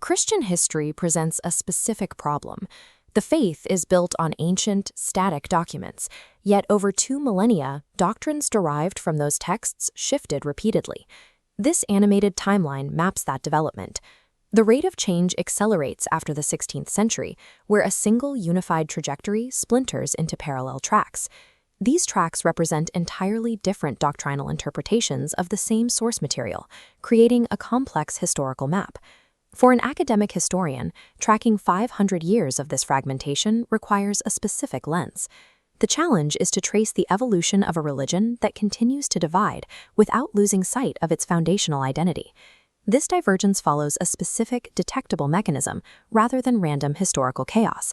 Christian history presents a specific problem. The faith is built on ancient, static documents, yet over 2 millennia, doctrines derived from those texts shifted repeatedly. This animated timeline maps that development. The rate of change accelerates after the 16th century, where a single unified trajectory splinters into parallel tracks. These tracks represent entirely different doctrinal interpretations of the same source material, creating a complex historical map. For an academic historian, tracking 500 years of this fragmentation requires a specific lens. The challenge is to trace the evolution of a religion that continues to divide without losing sight of its foundational identity. This divergence follows a specific, detectable mechanism rather than random historical chaos.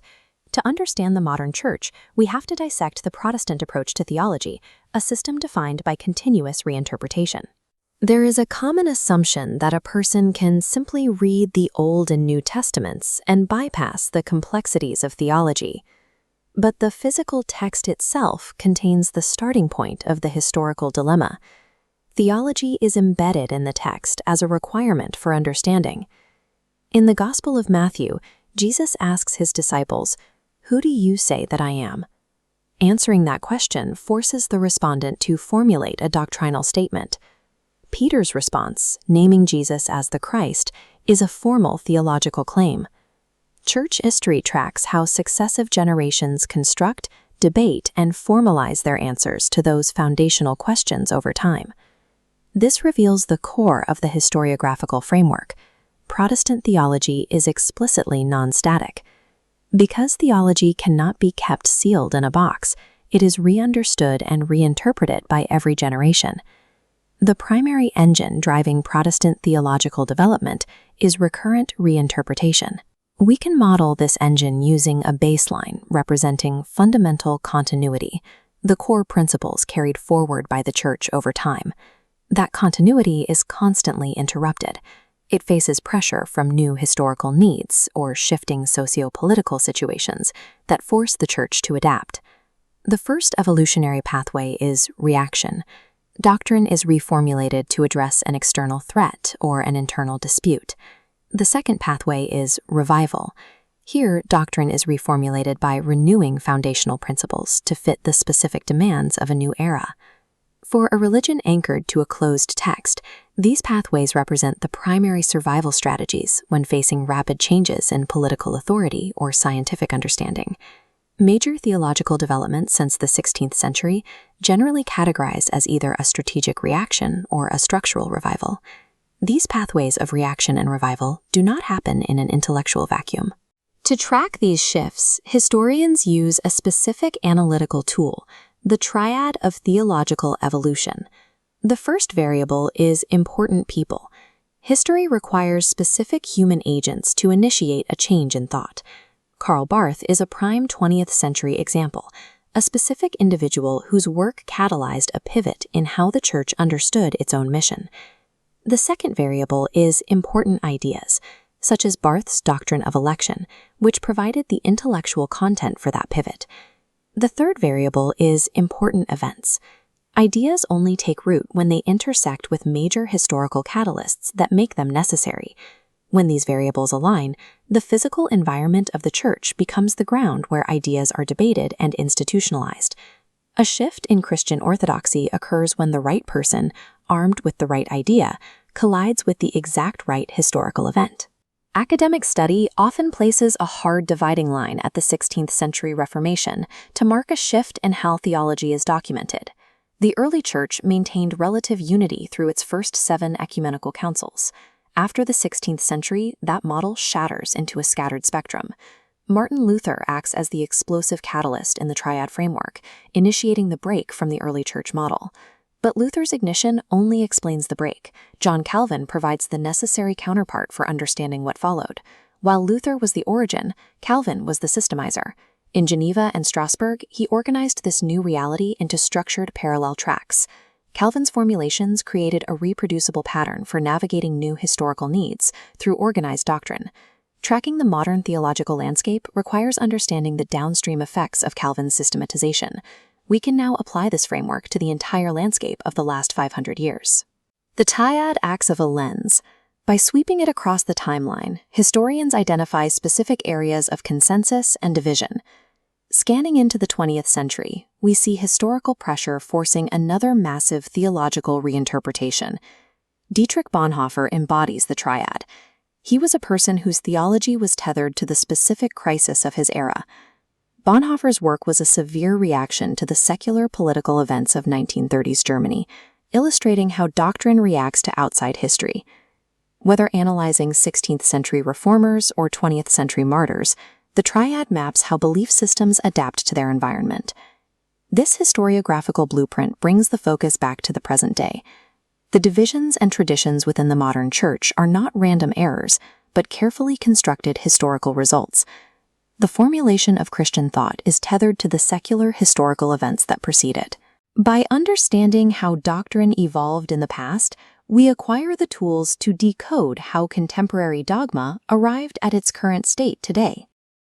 To understand the modern church, we have to dissect the Protestant approach to theology, a system defined by continuous reinterpretation. There is a common assumption that a person can simply read the Old and New Testaments and bypass the complexities of theology. But the physical text itself contains the starting point of the historical dilemma. Theology is embedded in the text as a requirement for understanding. In the Gospel of Matthew, Jesus asks his disciples, "Who do you say that I am?" Answering that question forces the respondent to formulate a doctrinal statement. Peter's response, naming Jesus as the Christ, is a formal theological claim. Church history tracks how successive generations construct, debate, and formalize their answers to those foundational questions over time. This reveals the core of the historiographical framework. Protestant theology is explicitly non-static. Because theology cannot be kept sealed in a box, it is re-understood and reinterpreted by every generation. The primary engine driving Protestant theological development is recurrent reinterpretation. We can model this engine using a baseline representing fundamental continuity, the core principles carried forward by the Church over time. That continuity is constantly interrupted. It faces pressure from new historical needs or shifting socio-political situations that force the Church to adapt. The first evolutionary pathway is reaction. Doctrine is reformulated to address an external threat or an internal dispute. The second pathway is revival. Here, doctrine is reformulated by renewing foundational principles to fit the specific demands of a new era. For a religion anchored to a closed text, these pathways represent the primary survival strategies when facing rapid changes in political authority or scientific understanding. Major theological developments since the 16th century generally categorized as either a strategic reaction or a structural revival. These pathways of reaction and revival do not happen in an intellectual vacuum. To track these shifts, historians use a specific analytical tool, the triad of theological evolution. The first variable is important people. History requires specific human agents to initiate a change in thought. Karl Barth is a prime 20th century example, a specific individual whose work catalyzed a pivot in how the Church understood its own mission. The second variable is important ideas, such as Barth's doctrine of election, which provided the intellectual content for that pivot. The third variable is important events. Ideas only take root when they intersect with major historical catalysts that make them necessary. When these variables align, the physical environment of the Church becomes the ground where ideas are debated and institutionalized. A shift in Christian orthodoxy occurs when the right person, armed with the right idea, collides with the exact right historical event. Academic study often places a hard dividing line at the 16th century Reformation to mark a shift in how theology is documented. The early Church maintained relative unity through its first 7 ecumenical councils. After the 16th century, that model shatters into a scattered spectrum. Martin Luther acts as the explosive catalyst in the triad framework, initiating the break from the early Church model. But Luther's ignition only explains the break. John Calvin provides the necessary counterpart for understanding what followed. While Luther was the origin, Calvin was the systemizer. In Geneva and Strasbourg, he organized this new reality into structured parallel tracks. Calvin's formulations created a reproducible pattern for navigating new historical needs through organized doctrine. Tracking the modern theological landscape requires understanding the downstream effects of Calvin's systematization. We can now apply this framework to the entire landscape of the last 500 years. The triad acts as a lens. By sweeping it across the timeline, historians identify specific areas of consensus and division. Scanning into the 20th century, we see historical pressure forcing another massive theological reinterpretation. Dietrich Bonhoeffer embodies the triad. He was a person whose theology was tethered to the specific crisis of his era. Bonhoeffer's work was a severe reaction to the secular political events of 1930s Germany, illustrating how doctrine reacts to outside history. Whether analyzing 16th century reformers or 20th century martyrs, the triad maps how belief systems adapt to their environment. This historiographical blueprint brings the focus back to the present day. The divisions and traditions within the modern church are not random errors, but carefully constructed historical results. The formulation of Christian thought is tethered to the secular historical events that precede it. By understanding how doctrine evolved in the past, we acquire the tools to decode how contemporary dogma arrived at its current state today.